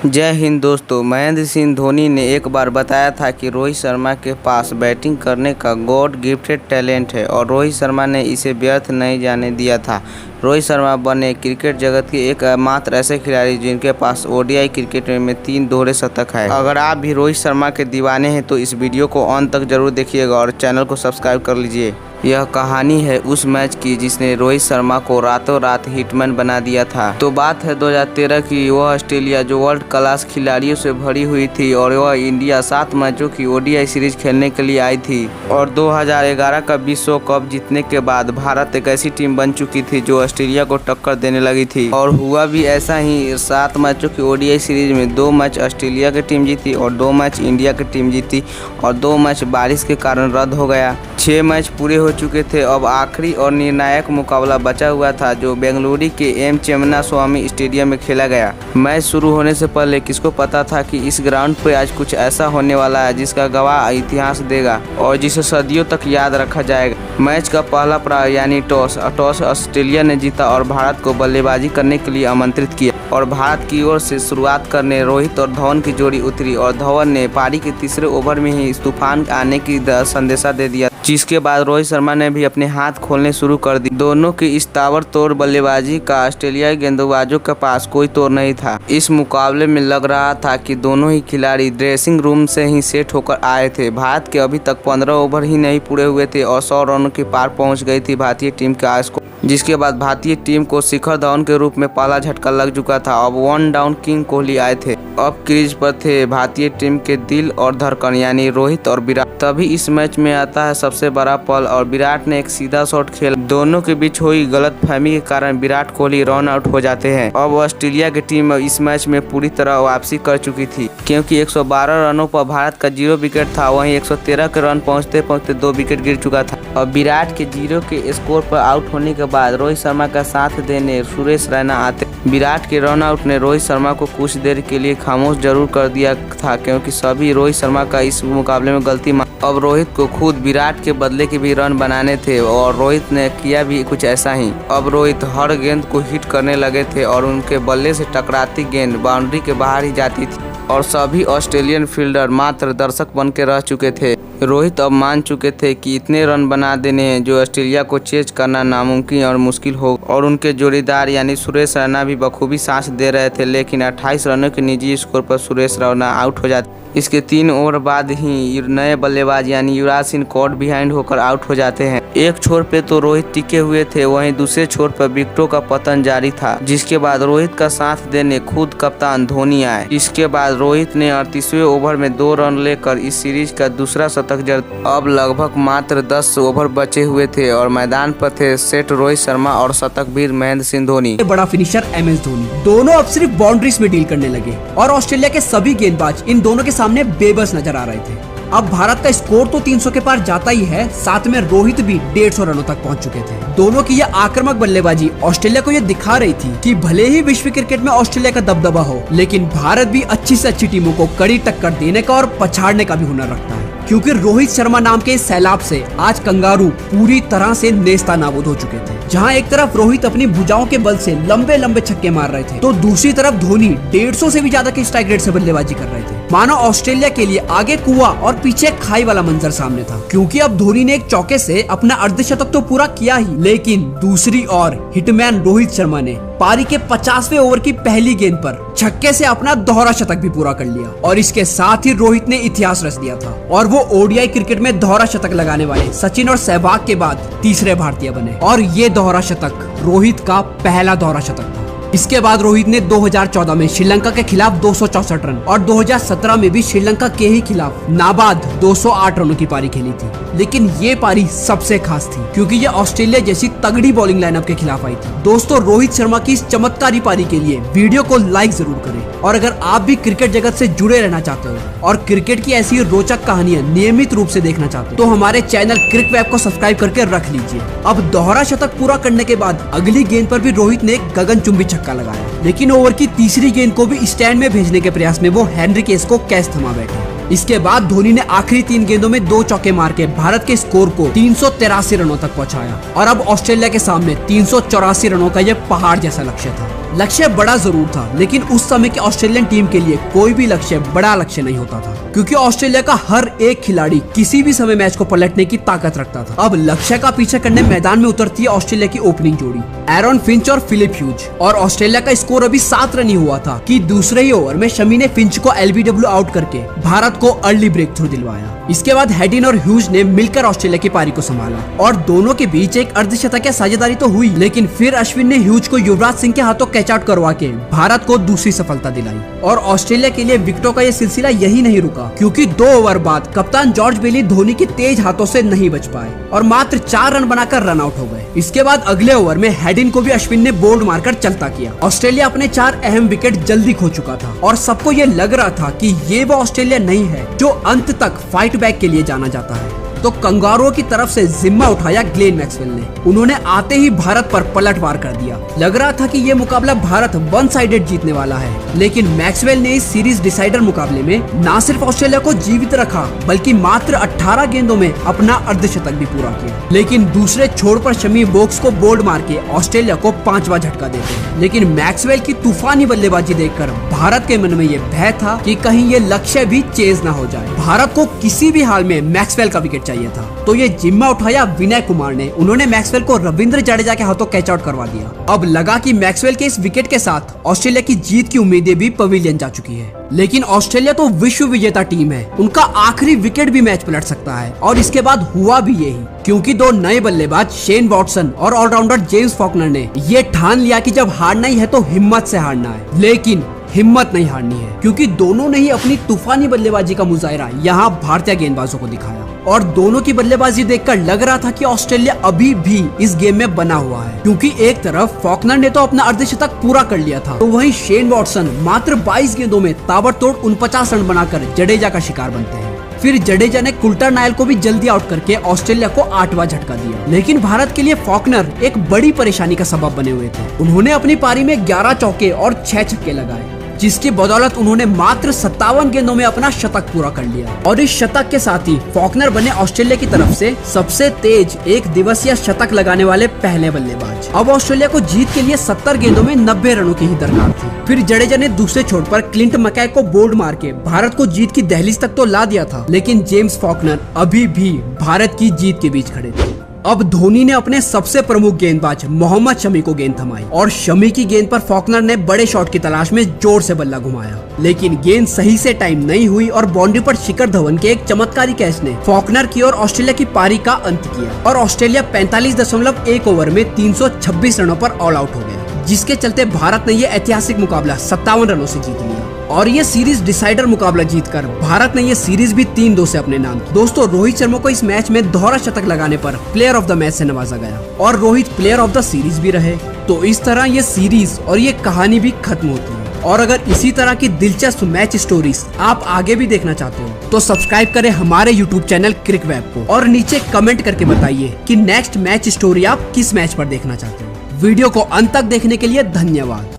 जय हिंद दोस्तों। महेंद्र सिंह धोनी ने एक बार बताया था कि रोहित शर्मा के पास बैटिंग करने का गॉड गिफ्टेड टैलेंट है और रोहित शर्मा ने इसे व्यर्थ नहीं जाने दिया था। रोहित शर्मा बने क्रिकेट जगत के एकमात्र ऐसे खिलाड़ी जिनके पास ओडीआई क्रिकेट में 3 दोहरे शतक है। अगर आप भी रोहित शर्मा के दीवाने हैं तो इस वीडियो को अंत तक जरूर देखिएगा और चैनल को सब्सक्राइब कर लीजिए। यह कहानी है उस मैच की जिसने रोहित शर्मा को रातों रात हिटमैन बना दिया था। तो बात है 2013 की। वह ऑस्ट्रेलिया जो वर्ल्ड क्लास खिलाड़ियों से भरी हुई थी और वह इंडिया 7 मैचों की ओडीआई सीरीज खेलने के लिए आई थी। और 2011 का विश्व कप जीतने के बाद भारत एक ऐसी टीम बन चुकी थी जो ऑस्ट्रेलिया को टक्कर देने लगी थी। और हुआ भी ऐसा ही। 7 मैचों की ओडीआई सीरीज में 2 मैच ऑस्ट्रेलिया की टीम जीती और 2 मैच इंडिया की टीम जीती और 2 मैच बारिश के कारण रद्द हो गया। 6 मैच पूरे हो चुके थे। अब आखिरी और निर्णायक मुकाबला बचा हुआ था जो बेंगलुरु के एम चिन्नास्वामी स्टेडियम में खेला गया। मैच शुरू होने से पहले किसको पता था कि इस ग्राउंड पर आज कुछ ऐसा होने वाला है जिसका गवाह इतिहास देगा और जिसे सदियों तक याद रखा जाएगा। मैच का पहला प्रहार यानी टॉस ऑस्ट्रेलिया ने जीता और भारत को बल्लेबाजी करने के लिए आमंत्रित किया और भारत की ओर से शुरुआत करने रोहित और धवन की जोड़ी उतरी और धवन ने पारी के तीसरे ओवर में ही तूफान आने की संदेशा दे दिया, जिसके बाद रोहित शर्मा ने भी अपने हाथ खोलने शुरू कर दी। दोनों की इस ताबड़तोड़ बल्लेबाजी का ऑस्ट्रेलियाई गेंदबाजों के पास कोई तोड़ नहीं था। इस मुकाबले में लग रहा था कि दोनों ही खिलाड़ी ड्रेसिंग रूम से ही सेट होकर आए थे। भारत के अभी तक 15 ओवर ही नहीं पूरे हुए थे और 100 रनों के पार पहुंच गई थी भारतीय टीम का स्कोर, जिसके बाद भारतीय टीम को शिखर धवन के रूप में पहला झटका लग चुका था। अब 1 डाउन किंग कोहली आए थे। अब क्रीज पर थे भारतीय टीम के दिल और धड़कन यानी रोहित और विराट। तभी इस मैच में आता है सबसे बड़ा पल और विराट ने एक सीधा शॉट खेला। दोनों के बीच हुई गलतफहमी के कारण विराट कोहली रन आउट हो जाते हैं। अब ऑस्ट्रेलिया की टीम इस मैच में पूरी तरह वापसी कर चुकी थी क्योंकि 112 रनों पर भारत का 0 विकेट था। वहीं 113 के रन पहुंचते 2 विकेट गिर चुका था। और विराट के 0 के स्कोर पर आउट होने के बाद रोहित शर्मा का साथ देने सुरेश रैना आते। विराट के रन आउट ने रोहित शर्मा को कुछ देर के लिए खामोश जरूर कर दिया था क्योंकि सभी रोहित शर्मा का इस मुकाबले में गलती अब रोहित को खुद विराट के बदले के भी रन बनाने थे और रोहित ने किया भी कुछ ऐसा ही। अब रोहित हर गेंद को हिट करने लगे थे और उनके बल्ले से टकराती गेंद बाउंड्री के बाहर ही जाती थी और सभी ऑस्ट्रेलियन फील्डर मात्र दर्शक बन के रह चुके थे। रोहित अब मान चुके थे कि इतने रन बना देने हैं जो ऑस्ट्रेलिया को चेज करना नामुमकिन और मुश्किल हो और उनके जोड़ीदार यानी सुरेश रैना भी बखूबी सांस दे रहे थे। लेकिन 28 रनों के निजी स्कोर पर सुरेश रैना आउट हो जाते। इसके 3 ओवर बाद ही नए बल्लेबाज यानी युवराज सिंह कॉट बिहाइंड होकर आउट हो जाते हैं। एक छोर पे तो रोहित टिके हुए थे, वहीं दूसरे छोर पर विकेटों का पतन जारी था, जिसके बाद रोहित का साथ देने खुद कप्तान धोनी आए। इसके बाद रोहित ने 38वें ओवर में 2 रन लेकर इस सीरीज का दूसरा शतक जड़। अब लगभग मात्र 10 ओवर बचे हुए थे और मैदान पर थे सेट रोहित शर्मा और शतकवीर महेंद्र सिंह धोनी। बड़ा फिनिशर MS धोनी। दोनों अब सिर्फ बाउंड्रीज में डील करने लगे और ऑस्ट्रेलिया के सभी गेंदबाज इन दोनों के सामने बेबस नजर आ रहे थे। अब भारत का स्कोर तो 300 के पार जाता ही है, साथ में रोहित भी 150 रनों तक पहुंच चुके थे। दोनों की यह आक्रामक बल्लेबाजी ऑस्ट्रेलिया को यह दिखा रही थी कि भले ही विश्व क्रिकेट में ऑस्ट्रेलिया का दबदबा हो, लेकिन भारत भी अच्छी से अच्छी टीमों को कड़ी टक्कर देने का और पछाड़ने का भी हुनर रखता है। क्योंकि रोहित शर्मा नाम के इस सैलाब से आज कंगारू पूरी तरह से नेस्ता नाबूद हो चुके थे। जहां एक तरफ रोहित अपनी भुजाओं के बल से लंबे लंबे छक्के मार रहे थे तो दूसरी तरफ धोनी 150 से भी ज्यादा के स्ट्राइक रेट से बल्लेबाजी कर रहे थे। मानो ऑस्ट्रेलिया के लिए आगे कुआं और पीछे खाई वाला मंजर सामने था, क्योंकि अब धोनी ने एक चौके से अपना अर्धशतक तो पूरा किया ही, लेकिन दूसरी ओर हिटमैन रोहित शर्मा ने पारी के 50वें ओवर की पहली गेंद पर छक्के से अपना दोहरा शतक भी पूरा कर लिया और इसके साथ ही रोहित ने इतिहास रच दिया था और वो ओडीआई क्रिकेट में दोहरा शतक लगाने वाले सचिन और सहवाग के बाद तीसरे भारतीय बने और ये दोहरा शतक रोहित का पहला दोहरा शतक था। इसके बाद रोहित ने 2014 में श्रीलंका के खिलाफ 264 रन और 2017 में भी श्रीलंका के ही खिलाफ नाबाद 208 रनों की पारी खेली थी। लेकिन ये पारी सबसे खास थी क्योंकि ये ऑस्ट्रेलिया जैसी तगड़ी बॉलिंग लाइनअप के खिलाफ आई थी। दोस्तों, रोहित शर्मा की इस चमत्कारी पारी के लिए वीडियो को लाइक जरूर करें और अगर आप भी क्रिकेट जगत से जुड़े रहना चाहते हो और क्रिकेट की ऐसी रोचक कहानियां नियमित रूप से देखना चाहते हो तो हमारे चैनल क्रिक वेब को सब्सक्राइब करके रख लीजिए। अब दोहरा शतक पूरा करने के बाद अगली गेंद पर भी रोहित ने एक गगनचुंबी छक्का लगाया, लेकिन ओवर की तीसरी गेंद को भी स्टैंड में भेजने के प्रयास में वो हेनरी केस को कैच थमा बैठे। इसके बाद धोनी ने आखिरी 3 गेंदों में 2 चौके मार के भारत के स्कोर को 383 रनों तक पहुंचाया और अब ऑस्ट्रेलिया के सामने 384 रनों का यह पहाड़ जैसा लक्ष्य था। लक्ष्य बड़ा जरूर था, लेकिन उस समय की ऑस्ट्रेलियन टीम के लिए कोई भी लक्ष्य बड़ा लक्ष्य नहीं होता था, क्योंकि ऑस्ट्रेलिया का हर एक खिलाड़ी किसी भी समय मैच को पलटने की ताकत रखता था। अब लक्ष्य का पीछा करने मैदान में उतरती है ऑस्ट्रेलिया की ओपनिंग जोड़ी एरन फिंच और फिलिप ह्यूज, और ऑस्ट्रेलिया का स्कोर अभी 7 रन ही हुआ था कि दूसरे ही ओवर में शमी ने फिंच को एलबीडब्ल्यू आउट करके भारत को अर्ली ब्रेक थ्रू दिलवाया। इसके बाद हेडिन और ह्यूज ने मिलकर ऑस्ट्रेलिया की पारी को संभाला और दोनों के बीच एक अर्धशतकीय साझेदारी तो हुई, लेकिन फिर अश्विन ने ह्यूज को युवराज सिंह के हाथों कैच आउट करवा के भारत को दूसरी सफलता दिलाई। और ऑस्ट्रेलिया के लिए विकेटों का ये सिलसिला यही नहीं रुका, क्योंकि 2 ओवर बाद कप्तान जॉर्ज बेली धोनी के तेज हाथों से नहीं बच पाए और मात्र 4 रन बनाकर रन आउट हो गए। इसके बाद अगले ओवर में हेडिन को भी अश्विन ने बोल्ड मारकर चलता किया। ऑस्ट्रेलिया अपने 4 अहम विकेट जल्दी खो चुका था और सबको ये लग रहा था कि ये वो ऑस्ट्रेलिया नहीं है जो अंत तक फाइट बैक के लिए जाना जाता है। तो कंगारुओं की तरफ से जिम्मा उठाया ग्लेन मैक्सवेल ने। उन्होंने आते ही भारत पर पलटवार कर दिया। लग रहा था कि ये मुकाबला भारत वन साइडेड जीतने वाला है, लेकिन मैक्सवेल ने इस सीरीज डिसाइडर मुकाबले में न सिर्फ ऑस्ट्रेलिया को जीवित रखा, बल्कि मात्र 18 गेंदों में अपना अर्धशतक भी पूरा किया। लेकिन दूसरे छोर पर शमी वोक्स को बोल्ड मार के ऑस्ट्रेलिया को 5वां झटका देते हैं। लेकिन मैक्सवेल की तूफानी बल्लेबाजी देखकर भारत के मन में ये भय था कि कहीं ये लक्ष्य भी चेज न हो जाए। भारत को किसी भी हाल में मैक्सवेल का विकेट चाहिए था, तो ये जिम्मा उठाया विनय कुमार ने। उन्होंने मैक्सवेल को रविंद्र जडेजा के हाथों कैच आउट करवा दिया। अब लगा कि मैक्सवेल के इस विकेट के साथ ऑस्ट्रेलिया की जीत की उम्मीदें भी पवेलियन जा चुकी है। लेकिन ऑस्ट्रेलिया तो विश्व विजेता टीम है, उनका आखिरी विकेट भी मैच पलट सकता है, और इसके बाद हुआ भी यही, क्योंकि 2 नए बल्लेबाज शेन वॉटसन और ऑलराउंडर जेम्स फॉकनर ने ये ठान लिया कि जब हारना ही है तो हिम्मत से हारना है। लेकिन हिम्मत नहीं हारनी है, क्योंकि दोनों ने ही अपनी तूफानी बल्लेबाजी का मुजाहिरा यहाँ भारतीय गेंदबाजों को दिखाया। और दोनों की बल्लेबाजी देखकर लग रहा था कि ऑस्ट्रेलिया अभी भी इस गेम में बना हुआ है, क्योंकि एक तरफ फॉकनर ने तो अपना अर्धशतक पूरा कर लिया था, तो वहीं शेन वॉटसन मात्र 22 गेंदों में ताबड़तोड़ 49 रन बनाकर जडेजा का शिकार बनते हैं। फिर जडेजा ने कुल्टर नायल को भी जल्दी आउट करके ऑस्ट्रेलिया को 8वां झटका दिया। लेकिन भारत के लिए फॉकनर एक बड़ी परेशानी का सबब बने हुए थे। उन्होंने अपनी पारी में 11 चौके और 6 छक्के लगाए, जिसकी बदौलत उन्होंने मात्र 57 गेंदों में अपना शतक पूरा कर लिया। और इस शतक के साथ ही फॉकनर बने ऑस्ट्रेलिया की तरफ से सबसे तेज एक दिवसीय शतक लगाने वाले पहले बल्लेबाज। अब ऑस्ट्रेलिया को जीत के लिए 70 गेंदों में 90 रनों की ही दरकार थी। फिर जडेजा ने दूसरे छोर पर क्लिंट मैकके को बोल्ड मार के भारत को जीत की दहलीज तक तो ला दिया था, लेकिन जेम्स फॉकनर अभी भी भारत की जीत के बीच खड़े थे। अब धोनी ने अपने सबसे प्रमुख गेंदबाज मोहम्मद शमी को गेंद थमाई और शमी की गेंद पर फॉकनर ने बड़े शॉट की तलाश में जोर से बल्ला घुमाया, लेकिन गेंद सही से टाइम नहीं हुई और बाउंड्री पर शिखर धवन के एक चमत्कारी कैच ने फॉकनर की और ऑस्ट्रेलिया की पारी का अंत किया और ऑस्ट्रेलिया 45.1 ओवर में 326 रनों पर ऑल आउट हो गया, जिसके चलते भारत ने ये ऐतिहासिक मुकाबला 57 रनों से जीत लिया। और ये सीरीज डिसाइडर मुकाबला जीतकर भारत ने ये सीरीज भी 3-2 से अपने नाम की। दोस्तों, रोहित शर्मा को इस मैच में दोहरा शतक लगाने पर प्लेयर ऑफ द मैच से नवाजा गया और Rohit player of the series भी रहे। तो इस तरह ये सीरीज और ये कहानी भी खत्म होती है। और अगर इसी तरह की दिलचस्प मैच स्टोरीज आप आगे भी देखना चाहते हो तो सब्सक्राइब करें हमारे यूट्यूब चैनल क्रिकवेब को और नीचे कमेंट करके बताइए कि नेक्स्ट मैच स्टोरी आप किस मैच पर देखना चाहते हो। वीडियो को अंत तक देखने के लिए धन्यवाद।